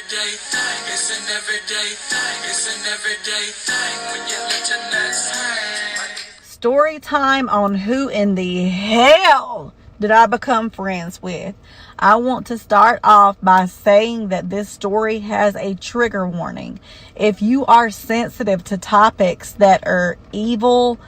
everyday thing. It's an everyday thing. It's an everyday thing when you let your nuts hang. Story time on who in the hell did I become friends with. I want to start off by saying that this story has a trigger warning. If you are sensitive to topics that are evil,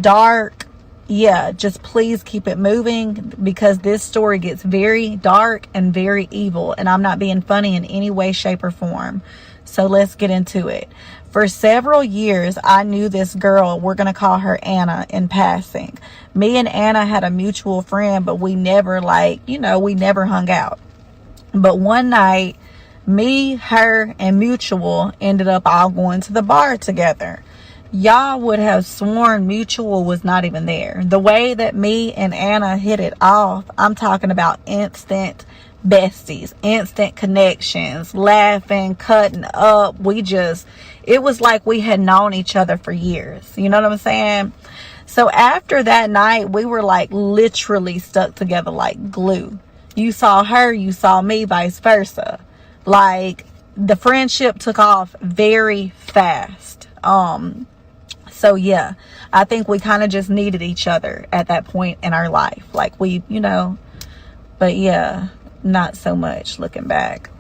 dark, just please keep it moving, because this story gets very dark and very evil, and I'm not being funny in any way, shape, or form. So let's get into it. For several years, I knew this girl, we're going to call her Anna, in passing. Me and Anna had a mutual friend, but we never we never hung out. But one night, me, her, and Mutual ended up all going to the bar together. Y'all would have sworn Mutual was not even there. The way that me and Anna hit it off, I'm talking about instant besties, instant connections, laughing, cutting up. It was like we had known each other for years. You know what I'm saying? So after that night, we were like literally stuck together like glue. You saw her, you saw me, vice versa. Like, the friendship took off very fast. So yeah, I think we kind of just needed each other at that point in our life. Like but yeah, not so much looking back.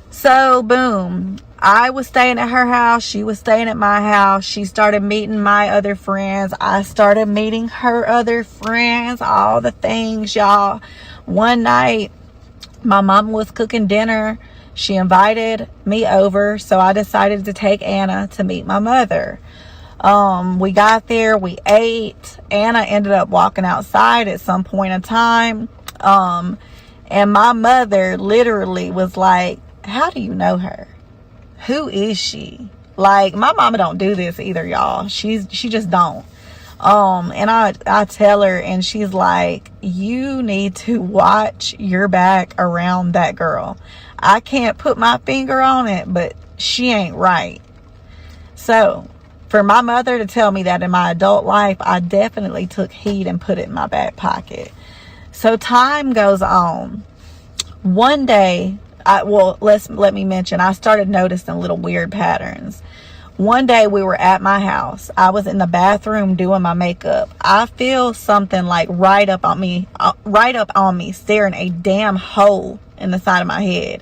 So boom, I was staying at her house. She was staying at my house. She started meeting my other friends. I started meeting her other friends, all the things, y'all. One night, my mom was cooking dinner. She invited me over, so I decided to take Anna to meet my mother. We got there, we ate. Anna ended up walking outside at some point in time. And my mother literally was like, "How do you know her? Who is she?" Like, my mama don't do this either, y'all. She just don't. And I tell her, and she's like, "You need to watch your back around that girl. I can't put my finger on it, but she ain't right." So for my mother to tell me that in my adult life, I definitely took heed and put it in my back pocket. So time goes on. One day, let me mention, I started noticing little weird patterns. One day we were at my house. I was in the bathroom doing my makeup. I feel something like right up on me, staring a damn hole in the side of my head.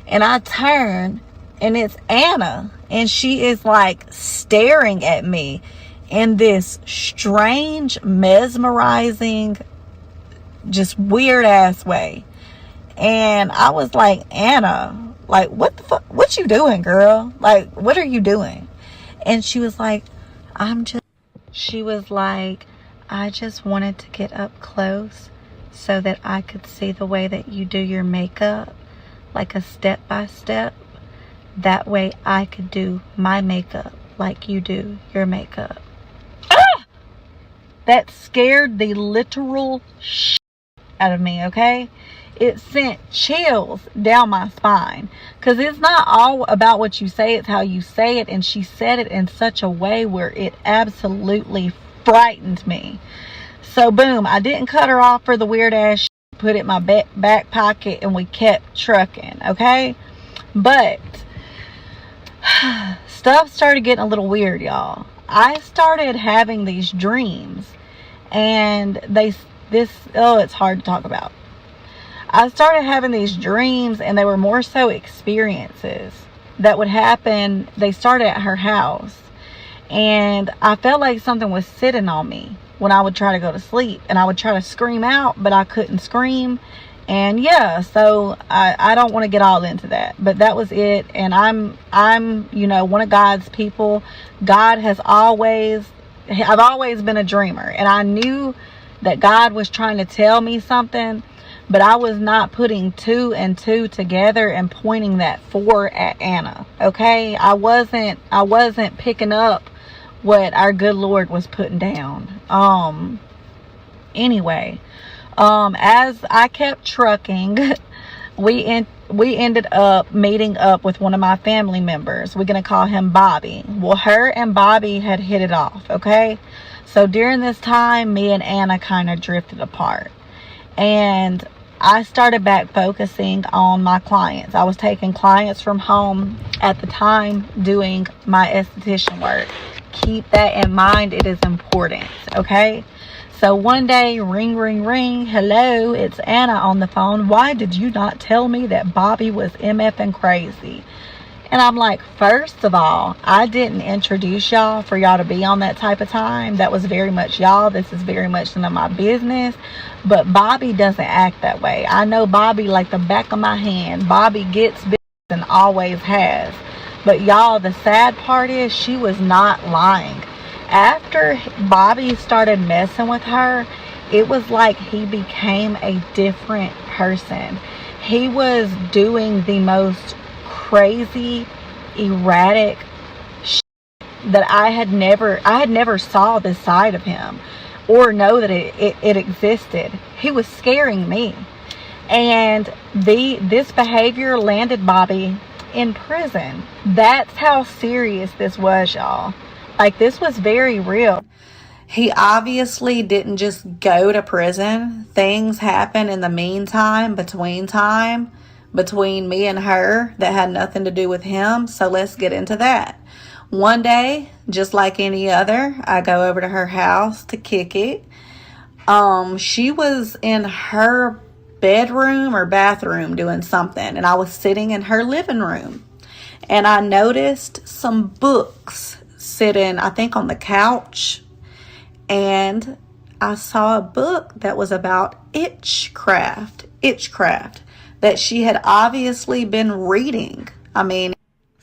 And I turn, and it's Anna, and she is like staring at me in this strange, mesmerizing, just weird ass way. And I was like, "Anna, like, what the fuck? What you doing, girl? Like, what are you doing?" And she was like, "I just wanted to get up close so that I could see the way that you do your makeup, like a step by step. That way I could do my makeup like you do your makeup." Ah! That scared the literal shit out of me, okay? It sent chills down my spine, because it's not all about what you say, it's how you say it. And she said it in such a way where it absolutely frightened me. So boom, I didn't cut her off for the weird ass shit, put it in my back pocket, and we kept trucking, okay? But stuff started getting a little weird, y'all. I started having these dreams, and it's hard to talk about. I started having these dreams, and they were more so experiences that would happen. They started at her house, and I felt like something was sitting on me when I would try to go to sleep, and I would try to scream out, but I couldn't scream. And yeah, so I don't want to get all into that, but that was it. And I'm one of God's people. I've always been a dreamer, and I knew that God was trying to tell me something, but I was not putting 2 and 2 together and pointing that 4 at Anna. Okay, I wasn't picking up what our good Lord was putting down. Anyway, as I kept trucking, we ended up meeting up with one of my family members. We're gonna call him Bobby. Well, her and Bobby had hit it off. Okay, so during this time, me and Anna kind of drifted apart. And I started back focusing on my clients. I was taking clients from home at the time doing my esthetician work. Keep that in mind. It is important, okay? So one day, ring, ring, ring. Hello, it's Anna on the phone. Why did you not tell me that Bobby was MFing crazy? And I'm like, first of all, I didn't introduce y'all for y'all to be on that type of time. That was very much y'all. This is very much none of my business. But Bobby doesn't act that way. I know Bobby like the back of my hand. Bobby gets business and always has. But y'all, the sad part is she was not lying. After Bobby started messing with her, it was like he became a different person. He was doing the most crazy, erratic shit that I had never saw this side of him or know that it existed. He was scaring me. And this behavior landed Bobby in prison. That's how serious this was, y'all. Like, this was very real. He obviously didn't just go to prison. Things happened in the meantime, between me and her that had nothing to do with him. So let's get into that. One day, just like any other, I go over to her house to kick it. She was in her bedroom or bathroom doing something, and I was sitting in her living room, and I noticed some books sitting, I think, on the couch, and I saw a book that was about itchcraft that she had obviously been reading.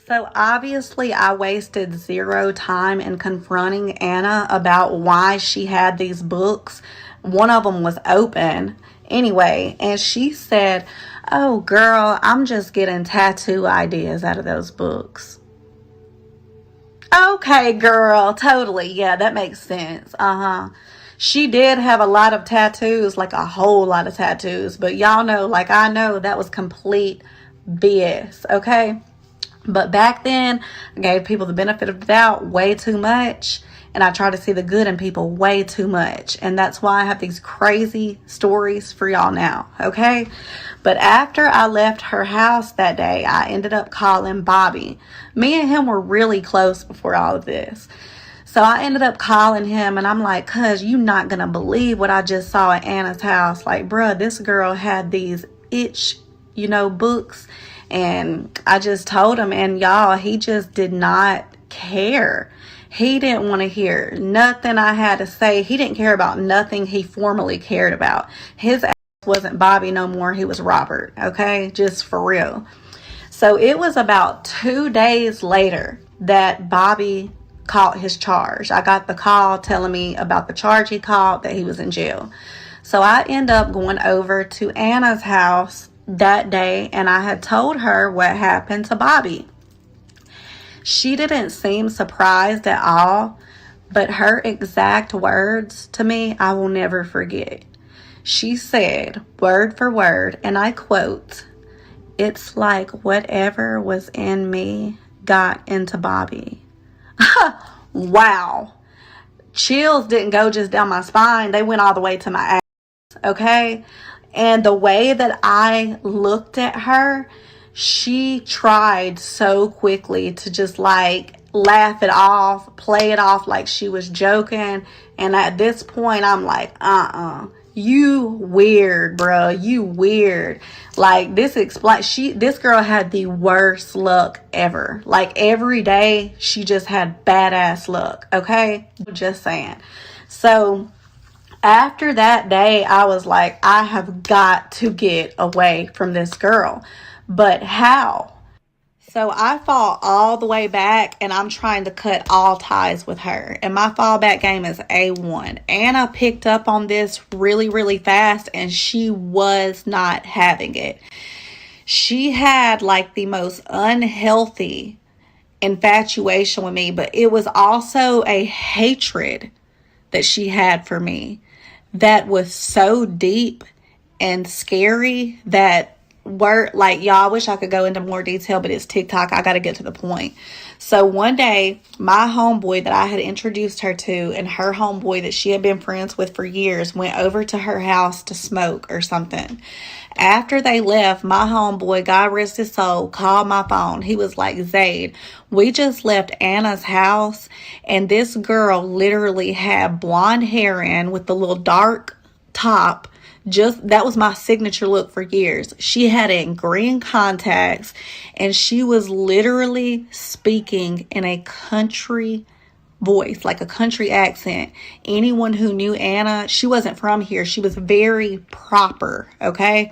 So obviously I wasted zero time in confronting Anna about why she had these books. One of them was open anyway, and she said, "Oh girl, I'm just getting tattoo ideas out of those books." Okay, girl, totally. Yeah, that makes sense. She did have a lot of tattoos, like a whole lot of tattoos. But y'all know, like I know, that was complete BS, okay? But back then, I gave people the benefit of the doubt way too much. And I try to see the good in people way too much. And that's why I have these crazy stories for y'all now, okay? But after I left her house that day, I ended up calling Bobby. Me and him were really close before all of this. So I ended up calling him, and I'm like, "Cuz, you not gonna believe what I just saw at Anna's house. Like, bruh, this girl had these books." And I just told him, and y'all, he just did not care. He didn't want to hear nothing I had to say. He didn't care about nothing he formerly cared about. His ass wasn't Bobby no more. He was Robert, okay? Just for real. So it was about 2 days later that Bobby caught his charge. I got the call telling me about the charge he caught, that he was in jail. So I end up going over to Anna's house that day, and I had told her what happened to Bobby. She didn't seem surprised at all, but her exact words to me, I will never forget. She said, word for word, and I quote, "It's like whatever was in me got into Bobby." Wow. Chills didn't go just down my spine. They went all the way to my ass, okay? And the way that I looked at her, she tried so quickly to just like laugh it off, play it off like she was joking. And at this point, I'm like, you weird, bro. You weird. Like, this girl had the worst luck ever. Like, every day she just had badass luck, okay? Just saying. So after that day, I was like, I have got to get away from this girl. But how? So I fall all the way back, and I'm trying to cut all ties with her. And my fallback game is A1. Anna picked up on this really, really fast, and she was not having it. She had like the most unhealthy infatuation with me, but it was also a hatred that she had for me that was so deep and scary that like, y'all, I wish I could go into more detail, but it's TikTok. I got to get to the point. So one day, my homeboy that I had introduced her to and her homeboy that she had been friends with for years went over to her house to smoke or something. After they left, my homeboy, God rest his soul, called my phone. He was like, Zayd, we just left Anna's house, and this girl literally had blonde hair in with the little dark top. Just that was my signature look for years. She had in green contacts, and she was literally speaking in a country voice, like a country accent. Anyone who knew Anna, she wasn't from here. She was very proper, okay?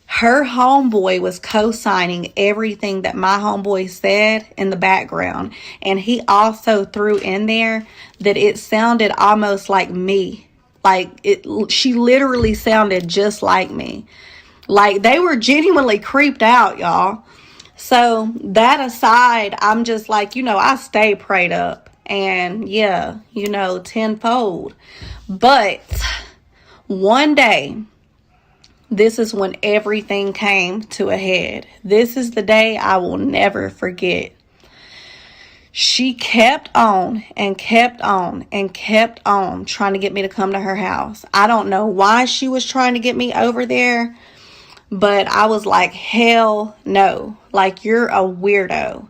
Her homeboy was co-signing everything that my homeboy said in the background. And he also threw in there that it sounded almost like me. She literally sounded just like me. Like, they were genuinely creeped out, y'all. So that aside, I'm just like, I stay prayed up. And yeah, tenfold. But one day, this is when everything came to a head. This is the day I will never forget. She kept on and kept on and kept on trying to get me to come to her house. I don't know why she was trying to get me over there, but I was like, hell no. Like, you're a weirdo.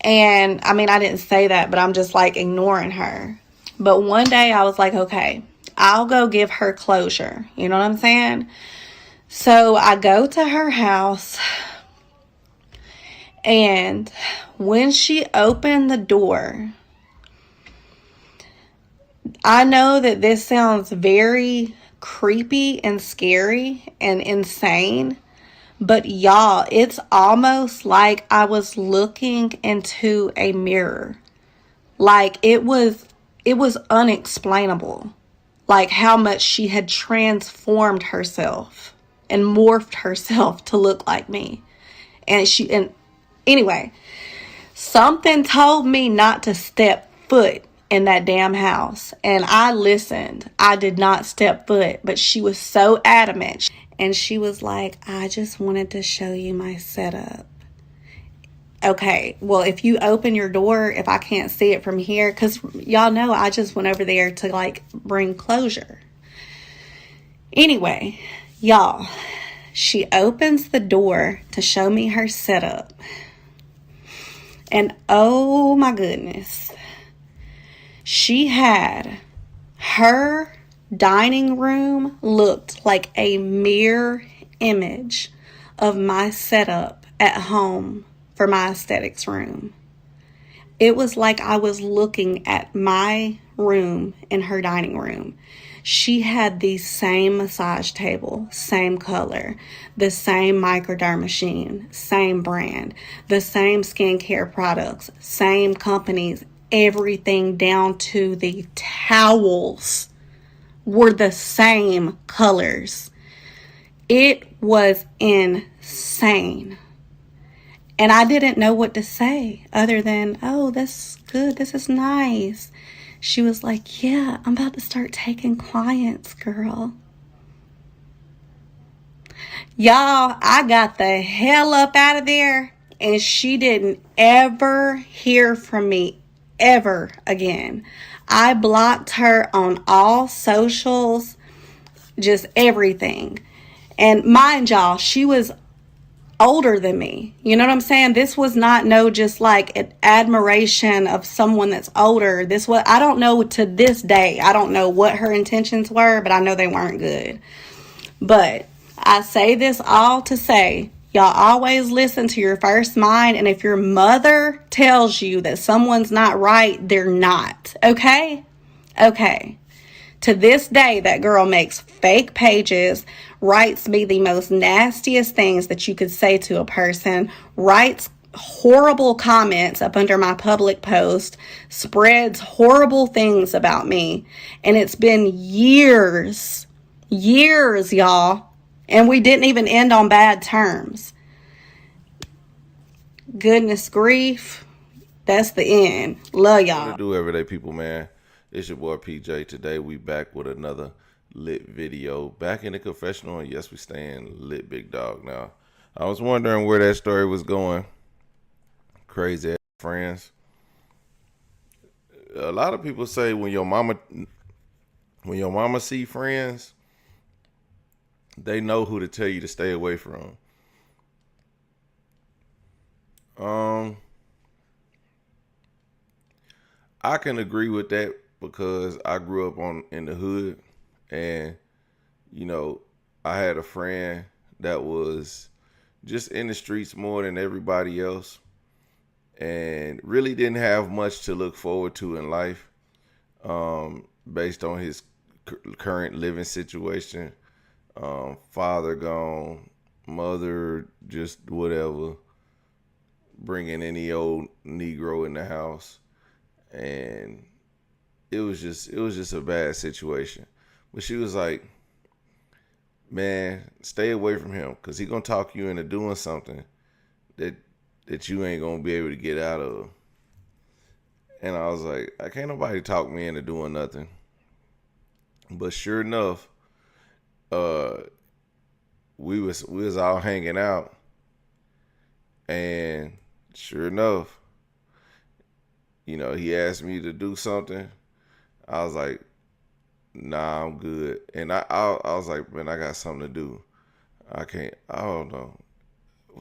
And I mean, I didn't say that, but I'm just like ignoring her. But one day I was like, okay, I'll go give her closure. You know what I'm saying? So I go to her house, and when she opened the door, I know that this sounds very creepy and scary and insane, but y'all, it's almost like I was looking into a mirror. Like, it was unexplainable. Like, how much she had transformed herself and morphed herself to look like me. And anyway, something told me not to step foot in that damn house. And I listened. I did not step foot, but she was so adamant. And she was like, I just wanted to show you my setup. Okay, well, if you open your door, if I can't see it from here, because y'all know I just went over there to, like, bring closure. Anyway, y'all, she opens the door to show me her setup. And oh my goodness, she had her dining room looked like a mirror image of my setup at home for my aesthetics room. It was like I was looking at my room in her dining room. She had the same massage table, same color, the same microderm same brand, the same skincare products, same companies, everything down to the towels were the same colors. It was insane. And I didn't know what to say other than, oh, that's good. This is nice. She was like, yeah, I'm about to start taking clients, girl. Y'all, I got the hell up out of there. And she didn't ever hear from me ever again. I blocked her on all socials, just everything. And mind y'all, she was older than me. You know what I'm saying? This was not just like an admiration of someone that's older. I don't know, to this day, I don't know what her intentions were, but I know they weren't good. But I say this all to say, y'all always listen to your first mind. And if your mother tells you that someone's not right, they're not. Okay? Okay. To this day, that girl makes fake pages, writes me the most nastiest things that you could say to a person, writes horrible comments up under my public post, spreads horrible things about me. And it's been years, y'all. And we didn't even end on bad terms. Goodness grief. That's the end. Love y'all. What to do, everyday people, man? It's your boy PJ. Today we back with another lit video. Back in the confessional, and yes, we staying lit, big dog. Now, I was wondering where that story was going. Crazy ass friends. A lot of people say when your mama see friends, they know who to tell you to stay away from. Um, I can agree with that because I grew up in the hood, and you know, I had a friend that was just in the streets more than everybody else, and really didn't have much to look forward to in life, based on his current living situation. Father gone, mother just whatever, bringing any old Negro in the house, and it was just a bad situation. But she was like, "Man, stay away from him, cause he gonna talk you into doing something that you ain't gonna be able to get out of." And I was like, "I can't nobody talk me into doing nothing." But sure enough, uh, we was all hanging out, and sure enough, he asked me to do something. I was like, "Nah, I'm good." And I was like, "Man, I got something to do. I can't. I don't know."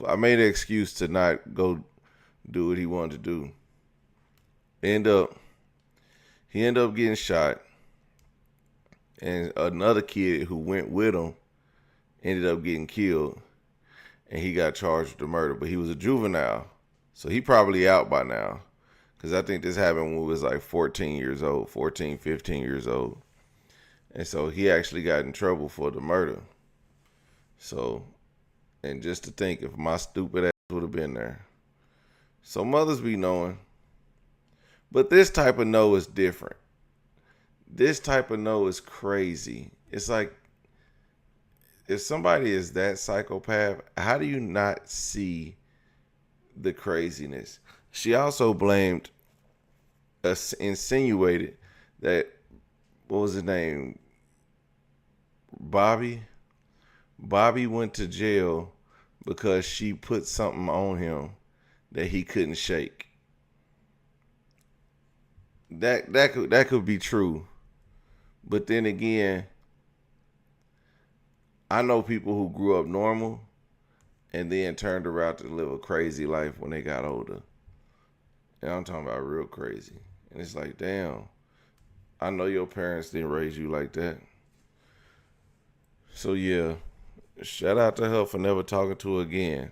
I made an excuse to not go do what he wanted to do. End up He ended up getting shot, and another kid who went with him ended up getting killed, and he got charged with the murder. But he was a juvenile, so he probably out by now. Because I think this happened when he was like 14 years old, 14, 15 years old. And so he actually got in trouble for the murder. So, and just to think if my stupid ass would have been there. So mothers be knowing. But this type of no is different. This type of no is crazy. It's like, if somebody is that psychopath, how do you not see the craziness? She also blamed us, insinuated that, what was his name? Bobby? Bobby went to jail because she put something on him that he couldn't shake. That could be true. But then again, I know people who grew up normal and then turned around to live a crazy life when they got older. And I'm talking about real crazy. And it's like, damn, I know your parents didn't raise you like that. So yeah, shout out to her for never talking to her again.